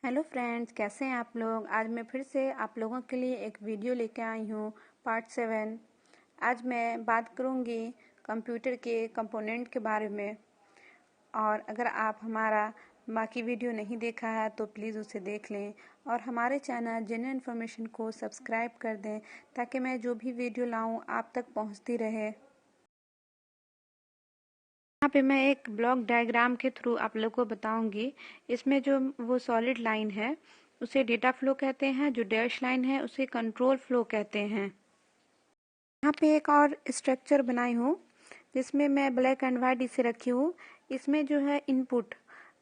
Hello friends, कैसे हैं आप लोग। आज मैं फिर से आप लोगों के लिए एक वीडियो लेके आई हूँ, पार्ट 7। आज मैं बात करूँगी कंप्यूटर के कंपोनेंट के बारे में। और अगर आप हमारा बाकी वीडियो नहीं देखा है तो प्लीज़ उसे देख लें और हमारे चैनल जेन्युइन इन्फॉर्मेशन को सब्सक्राइब कर दें ताकि मैं जो भी वीडियो लाऊँ आप तक पहुँचती रहे। यहाँ पे मैं एक ब्लॉक डायग्राम के थ्रू आप लोग को बताऊंगी। इसमें जो वो सॉलिड लाइन है उसे डेटा फ्लो कहते हैं, जो डैश लाइन है उसे कंट्रोल फ्लो कहते हैं। यहाँ पे एक और स्ट्रक्चर बनाई हूँ जिसमें मैं ब्लैक एंड वाइट इसे रखी हूँ। इसमें जो है इनपुट,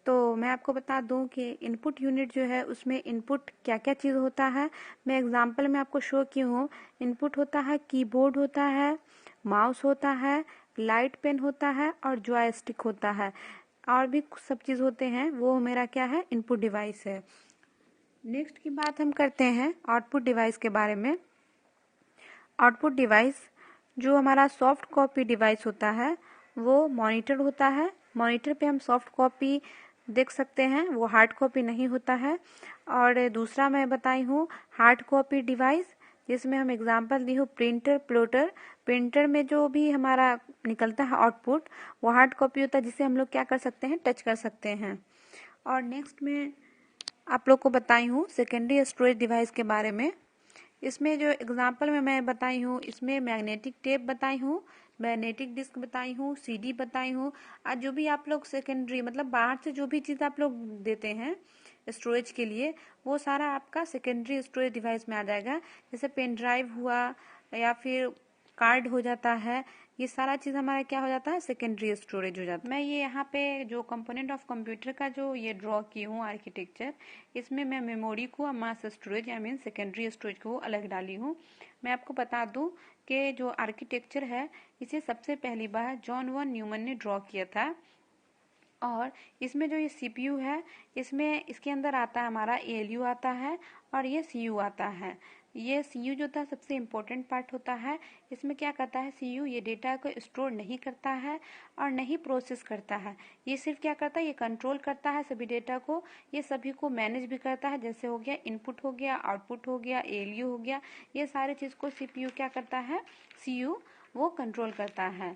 तो मैं आपको बता दूं कि इनपुट यूनिट जो है उसमें इनपुट क्या क्या चीज़ होता है। मैं एग्जांपल में आपको शो की हूँ। इनपुट होता है कीबोर्ड होता है, माउस होता है, लाइट पेन होता है और जॉयस्टिक होता है। और भी सब चीज़ होते हैं, वो मेरा क्या है, इनपुट डिवाइस है। नेक्स्ट की बात हम करते हैं आउटपुट डिवाइस के बारे में। आउटपुट डिवाइस जो हमारा सॉफ्ट कॉपी डिवाइस होता है वो मॉनिटर होता है। मॉनिटर पे हम सॉफ्ट कॉपी देख सकते हैं, वो हार्ड कॉपी नहीं होता है। और दूसरा मैं बताई हूँ हार्ड कॉपी डिवाइस, जिसमें हम एग्जांपल दी हूँ प्रिंटर, प्लोटर। प्रिंटर में जो भी हमारा निकलता है आउटपुट वो हार्ड कॉपी होता है, जिसे हम लोग क्या कर सकते हैं, टच कर सकते हैं। और नेक्स्ट में आप लोग को बताई हूँ सेकेंडरी स्टोरेज डिवाइस के बारे में। इसमें जो एग्जांपल में मैं बताई हूँ, इसमें मैग्नेटिक टेप बताई हूँ, मैग्नेटिक डिस्क बताई हूँ, सीडी बताई हूँ। और जो भी आप लोग सेकेंडरी मतलब बाहर से जो भी चीज़ आप लोग देते हैं स्टोरेज के लिए, वो सारा आपका सेकेंडरी स्टोरेज डिवाइस में आ जाएगा। जैसे पेन ड्राइव हुआ या फिर कार्ड हो जाता है, ये सारा चीज़ हमारा क्या हो जाता है, सेकेंडरी स्टोरेज हो जाता है। मैं ये यहाँ पे जो कंपोनेंट ऑफ कंप्यूटर का जो ये ड्रॉ की हूँ आर्किटेक्चर, इसमें मैं मेमोरी को और mass storage I mean secondary storage को अलग डाली हूँ। मैं आपको बता दूँ कि जो आर्किटेक्चर है इसे सबसे पहली बार जॉन वन न्यूमन ने ड्रॉ किया था। और इसमें जो ये सीपीयू है, इसमें इसके अंदर आता है हमारा एएलयू आता है और ये सीयू आता है। ये सीयू जो था सबसे इम्पोर्टेंट पार्ट होता है। इसमें क्या करता है सीयू, ये डेटा को स्टोर नहीं करता है और नहीं प्रोसेस करता है। ये सिर्फ क्या करता है, ये कंट्रोल करता है सभी डेटा को, ये सभी को मैनेज भी करता है। जैसे हो गया इनपुट हो गया, आउटपुट हो गया, एएलयू हो गया, ये सारे चीज़ को सीपीयू क्या करता है, सीयू वो कंट्रोल करता है।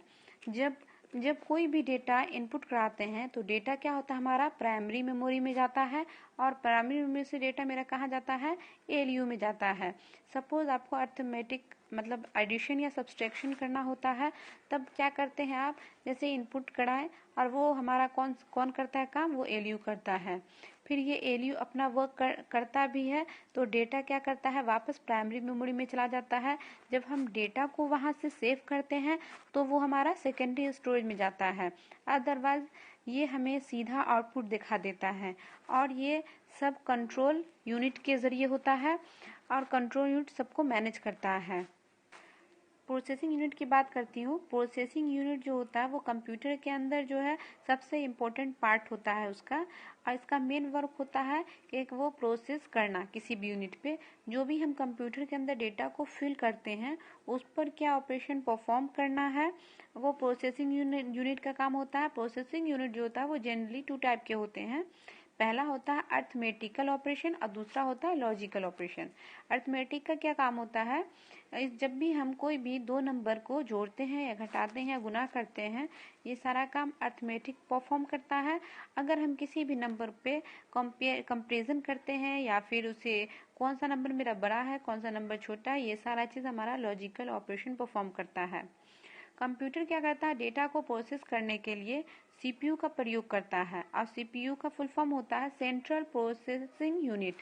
जब जब कोई भी डेटा इनपुट कराते हैं तो डेटा क्या होता है, हमारा प्राइमरी मेमोरी में जाता है और प्राइमरी मेमोरी से डेटा मेरा कहाँ जाता है, एएलयू में जाता है। सपोज आपको अर्थमेटिक मतलब एडिशन या सब्सट्रैक्शन करना होता है, तब क्या करते हैं आप, जैसे इनपुट कराएं और वो हमारा कौन कौन करता है काम, वो एएलयू करता है। फिर ये एएलयू अपना वर्क करता भी है तो डेटा क्या करता है, वापस प्राइमरी मेमोरी में चला जाता है। जब हम डेटा को वहाँ से सेव करते हैं तो वो हमारा सेकेंडरी स्टोरेज में जाता है। अदरवाइज ये हमें सीधा आउटपुट दिखा देता है। और ये सब कंट्रोल यूनिट के ज़रिए होता है और कंट्रोल यूनिट सबको मैनेज करता है। प्रोसेसिंग यूनिट की बात करती हूँ। प्रोसेसिंग यूनिट जो होता है वो कंप्यूटर के अंदर जो है सबसे इम्पोर्टेंट पार्ट होता है उसका, और इसका मेन वर्क होता है कि एक वो प्रोसेस करना किसी भी यूनिट पे। जो भी हम कंप्यूटर के अंदर डेटा को फिल करते हैं उस पर क्या ऑपरेशन परफॉर्म करना है, वो प्रोसेसिंग यूनिट का काम होता है। प्रोसेसिंग यूनिट जो होता है वो जनरली 2 टाइप के होते हैं। पहला होता है अर्थमेटिकल ऑपरेशन और दूसरा होता है लॉजिकल ऑपरेशन। अर्थमेटिक का क्या काम होता है, जब भी हम कोई भी 2 नंबर को जोड़ते हैं या घटाते हैं या गुना करते हैं, ये सारा काम अर्थमेटिक परफॉर्म करता है। अगर हम किसी भी नंबर पे कंपेरिजन करते हैं या फिर उसे कौन सा नंबर मेरा बड़ा है कौन सा नंबर छोटा है, ये सारा चीज़ हमारा लॉजिकल ऑपरेशन परफॉर्म करता है। कंप्यूटर क्या करता है, डेटा को प्रोसेस करने के लिए सीपीयू का प्रयोग करता है और सीपीयू का फुल फॉर्म होता है सेंट्रल प्रोसेसिंग यूनिट।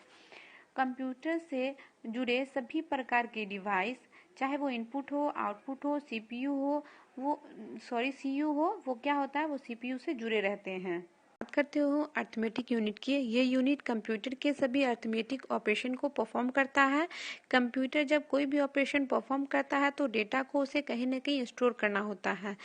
कंप्यूटर से जुड़े सभी प्रकार के डिवाइस, चाहे वो इनपुट हो, आउटपुट हो, सीपीयू हो, वो सीयू हो, वो क्या होता है, वो सीपीयू से जुड़े रहते हैं। बात करते हो अर्थमेटिक यूनिट की। ये यूनिट कंप्यूटर के सभी अर्थमेटिक ऑपरेशन को परफॉर्म करता है। कंप्यूटर जब कोई भी ऑपरेशन परफॉर्म करता है तो डेटा को उसे कहीं ना कहीं स्टोर करना होता है।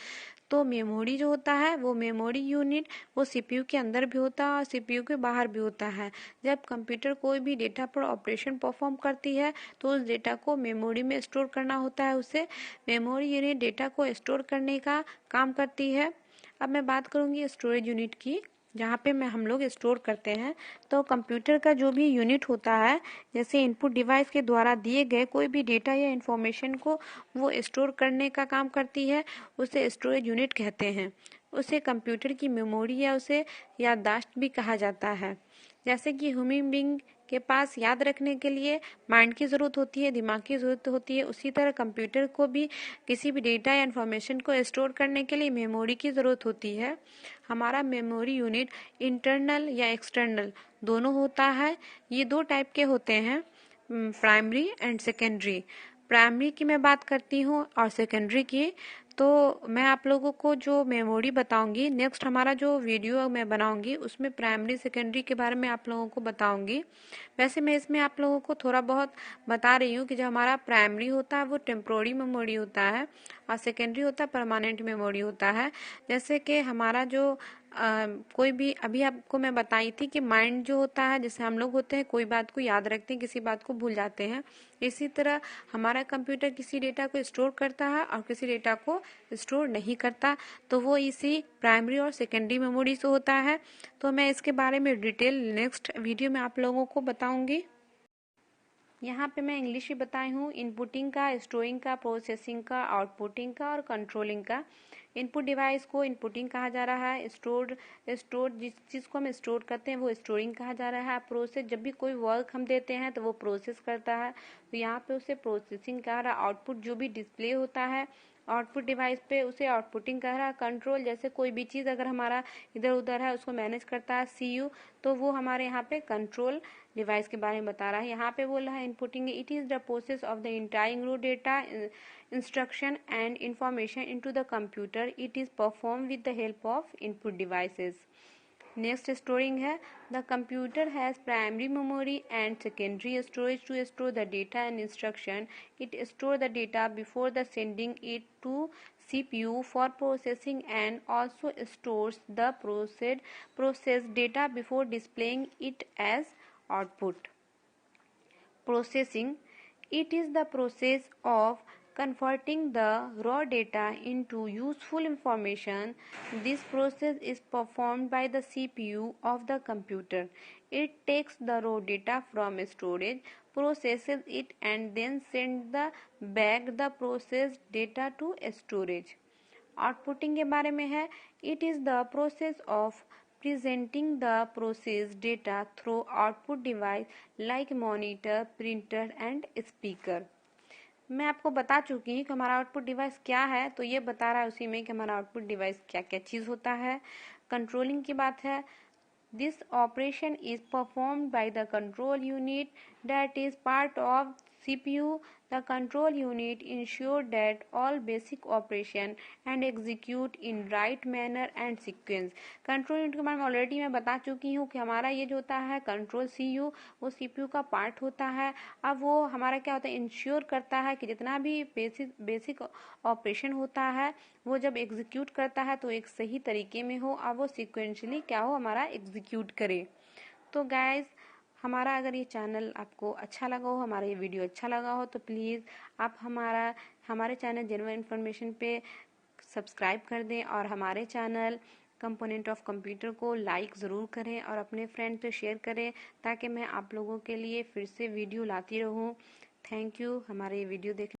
तो मेमोरी जो होता है वो मेमोरी यूनिट वो सीपीयू के अंदर भी होता है और सीपीयू के बाहर भी होता है। जब कंप्यूटर कोई भी डेटा पर ऑपरेशन परफॉर्म करती है तो उस डेटा को मेमोरी में स्टोर करना होता है। उसे मेमोरी यूनिट डेटा को स्टोर करने का काम करती है। अब मैं बात करूंगी स्टोरेज यूनिट की। जहाँ पे हम लोग स्टोर करते हैं। तो कंप्यूटर का जो भी यूनिट होता है, जैसे इनपुट डिवाइस के द्वारा दिए गए कोई भी डेटा या इंफॉर्मेशन को वो स्टोर करने का काम करती है, उसे स्टोरेज यूनिट कहते हैं। उसे कंप्यूटर की मेमोरी या उसे याददाश्त भी कहा जाता है। जैसे कि ह्यूमन बीइंग के पास याद रखने के लिए माइंड की ज़रूरत होती है, दिमाग की ज़रूरत होती है, उसी तरह कंप्यूटर को भी किसी भी डेटा या इन्फॉर्मेशन को स्टोर करने के लिए मेमोरी की ज़रूरत होती है। हमारा मेमोरी यूनिट इंटरनल या एक्सटर्नल दोनों होता है। ये दो टाइप के होते हैं, प्राइमरी एंड सेकेंडरी। प्राइमरी की मैं बात करती हूँ और सेकेंडरी की तो मैं आप लोगों को जो मेमोरी बताऊंगी, नेक्स्ट हमारा जो वीडियो मैं बनाऊंगी उसमें प्राइमरी सेकेंडरी के बारे में आप लोगों को बताऊंगी। वैसे मैं इसमें आप लोगों को थोड़ा बहुत बता रही हूँ कि जो हमारा प्राइमरी होता है वो टेम्पोररी मेमोरी होता है और सेकेंडरी होता है परमानेंट मेमोरी होता है। जैसे कि हमारा जो कोई भी अभी आपको मैं बताई थी कि माइंड जो होता है, जैसे हम लोग होते हैं कोई बात को याद रखते हैं, किसी बात को भूल जाते हैं, इसी तरह हमारा कंप्यूटर किसी डेटा को स्टोर करता है और किसी डेटा को स्टोर नहीं करता। तो वो इसी प्राइमरी और सेकेंडरी मेमोरी से होता है। तो मैं इसके बारे में डिटेल नेक्स्ट वीडियो में आप लोगों को बताऊंगी। यहाँ पे मैं इंग्लिश ही बताई हूँ, इनपुटिंग का, स्टोरिंग का, प्रोसेसिंग का, आउटपुटिंग का और कंट्रोलिंग का। इनपुट डिवाइस को इनपुटिंग कहा जा रहा है, स्टोर जिस चीज़ को हम स्टोर करते हैं वो स्टोरिंग कहा जा रहा है। प्रोसेस, जब भी कोई वर्क हम देते हैं तो वो प्रोसेस करता है, तो यहाँ पे उसे प्रोसेसिंग कह रहा है। आउटपुट जो भी डिस्प्ले होता है आउटपुट डिवाइस पे उसे आउटपुटिंग कह रहा है। कंट्रोल, जैसे कोई भी चीज़ अगर हमारा इधर उधर है उसको मैनेज करता है सीयू, तो वो हमारे यहाँ पे कंट्रोल डिवाइस के बारे में बता रहा है। यहाँ पे बोल रहा है inputting, it is the process of the entering raw data instruction and information into the computer. It is performed with the help of input devices. Next storing है, the computer has primary memory and secondary storage to store the data and instruction. It stores the data before the sending it to CPU for processing and also stores the processed data before displaying it as output. Processing, it is the process of converting the raw data into useful information. This process is performed by the CPU of the computer. It takes the raw data from storage, processes it and then sends back the processed data to storage. Outputting के बारे में है, it is the process of presenting the processed data through output device like monitor, printer and speaker. मैं आपको बता चुकी हूँ कि हमारा आउटपुट डिवाइस क्या है, तो ये बता रहा है उसी में कि हमारा आउटपुट डिवाइस क्या क्या चीज़ होता है। कंट्रोलिंग की बात है, this operation is performed by the control unit that is part of CPU. The control unit ensures that all basic operation and execute in right manner and sequence. Control unit के बारे में already मैं बता चुकी हूँ कि हमारा ये जो होता है कंट्रोल सीयू, वो सीपीयू का पार्ट होता है। अब वो हमारा क्या होता है, इंश्योर करता है कि जितना भी बेसिक ऑपरेशन होता है वो जब एग्जीक्यूट करता है तो एक सही तरीके में हो और वो सिक्वेंशली क्या हो, हमारा एग्जीक्यूट करे। तो गाइज, हमारा अगर ये चैनल आपको अच्छा लगा हो, हमारा ये वीडियो अच्छा लगा हो, तो प्लीज़ आप हमारे चैनल जेन्युइन इन्फॉर्मेशन पे सब्सक्राइब कर दें और हमारे चैनल कंपोनेंट ऑफ कंप्यूटर को लाइक ज़रूर करें और अपने फ्रेंड पे शेयर करें, ताकि मैं आप लोगों के लिए फिर से वीडियो लाती रहूं। थैंक यू हमारे ये वीडियो देखने